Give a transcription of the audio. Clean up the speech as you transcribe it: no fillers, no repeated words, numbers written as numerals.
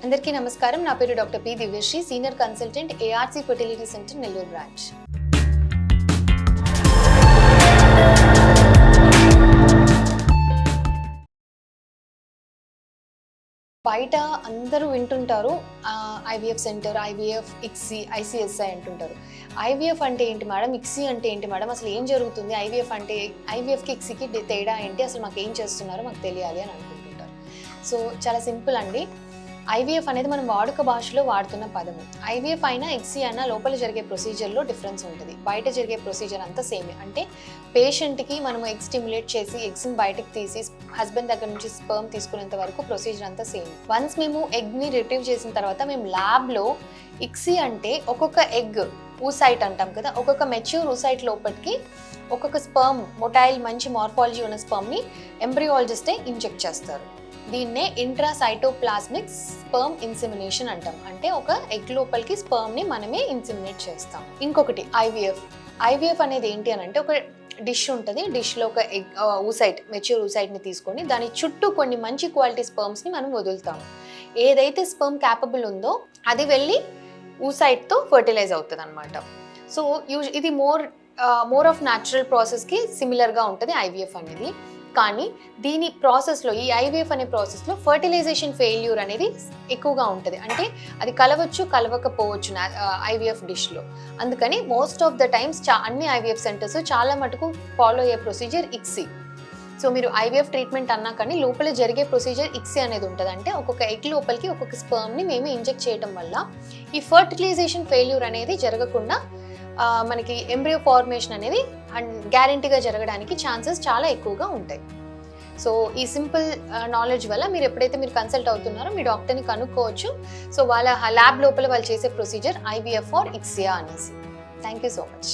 అందరికీ నమస్కారం. నా పేరు doctor P Divyasri, senior consultant ARC fertility centre Nellore branch. బయట అందరూ వింటుంటారు IVF centre, IVF, ICSI, ICSI అంటుంటారు. ఐవీఎఫ్ అంటే ఏంటి మేడం, ఇక్సీ అంటే ఏంటి మేడం, అసలు ఏం జరుగుతుంది, ఐవీఎఫ్ అంటే ఐవీఎఫ్కి ఇక్సీకి తేడా ఏంటి, అసలు మాకు ఏం చేస్తున్నారో మాకు తెలియాలి అని అనుకుంటుంటారు. సో చాలా సింపుల్ అండి. ఐవీఎఫ్ అనేది మనం వాడుక భాషలో వాడుతున్న పదము. ఐవీఎఫ్ అయినా ఇక్సీ అయినా లోపల జరిగే ప్రొసీజర్లో డిఫరెన్స్ ఉంటుంది. బయట జరిగే ప్రొసీజర్ అంతా సేమే. అంటే పేషెంట్కి మనము ఎగ్ స్టిమ్యులేట్ చేసి ఎగ్స్ని బయటకు తీసి హస్బెండ్ దగ్గర నుంచి స్పర్మ్ తీసుకునేంత వరకు ప్రొసీజర్ అంతా సేమ్. వన్స్ మేము ఎగ్ని రిట్రీవ్ చేసిన తర్వాత మేము ల్యాబ్లో ఇక్సీ అంటే ఒక్కొక్క ఎగ్ ఊసైట్ అంటాం కదా, ఒక్కొక్క మెచ్యూర్ ఊసైట్ లోపలికి ఒక్కొక్క స్పర్మ్, మొటైల్ మంచి మార్ఫాలజీ ఉన్న స్పర్మ్ని ఎంబ్రియాలజిస్టే ఇంజెక్ట్ చేస్తారు. దీన్నే ఇంట్రాసైటోప్లాస్మిక్ స్పర్మ్ ఇన్సెమినేషన్ అంటాం. అంటే ఒక ఎగ్ లోపలికి స్పర్మ్ని మనమే ఇన్సెమినేట్ చేస్తాం. ఇంకొకటి ఐవీఎఫ్. ఐవీఎఫ్ అనేది ఏంటి అని అంటే ఒక డిష్ ఉంటుంది. డిష్లో ఒక ఎగ్ ఊసైట్, మెచ్యూర్ ఊసైట్ని తీసుకొని దాని చుట్టూ కొన్ని మంచి క్వాలిటీ స్పర్మ్స్ని మనం వదులుతాము. ఏదైతే స్పర్మ్ క్యాపబుల్ ఉందో అది వెళ్ళి ఊసైట్తో ఫర్టిలైజ్ అవుతుంది అనమాట. సో ఇది మోర్ ఆఫ్ న్యాచురల్ ప్రాసెస్కి సిమిలర్గా ఉంటుంది ఐవీఎఫ్ అనేది. కానీ దీని ప్రాసెస్లో, ఈ ఐవీఎఫ్ అనే ప్రాసెస్లో ఫర్టిలైజేషన్ ఫెయిల్యూర్ అనేది ఎక్కువగా ఉంటుంది. అంటే అది కలవచ్చు, కలవకపోవచ్చు ఐవీఎఫ్ డిష్లో. అందుకని మోస్ట్ ఆఫ్ ద టైమ్స్ అన్ని ఐవీఎఫ్ సెంటర్స్ చాలా మటుకు ఫాలో అయ్యే ప్రొసీజర్ ఇక్సీ. సో మీరు ఐవీఎఫ్ ట్రీట్మెంట్ అన్నా కానీ లోపల జరిగే ప్రొసీజర్ ఇక్సీ అనేది ఉంటుంది. అంటే ఒక్కొక్క ఎగ్ లోపలికి ఒక్కొక్క స్పర్మ్ని మేము ఇంజెక్ట్ చేయడం వల్ల ఈ ఫర్టిలైజేషన్ ఫెయిల్యూర్ అనేది జరగకుండా మనకి ఎంబ్రియో ఫార్మేషన్ అనేది గ్యారంటీగా జరగడానికి ఛాన్సెస్ చాలా ఎక్కువగా ఉంటాయి. సో ఈ సింపుల్ నాలెడ్జ్ వల్ల మీరు ఎప్పుడైతే మీరు కన్సల్ట్ అవుతున్నారో మీ డాక్టర్ని కనుక్కోవచ్చు. సో వాళ్ళ ల్యాబ్ లోపల వాళ్ళు చేసే ప్రొసీజర్ ఐవీఎఫ్ ఆర్ ఇక్సియా అనేసి. Thank you so much.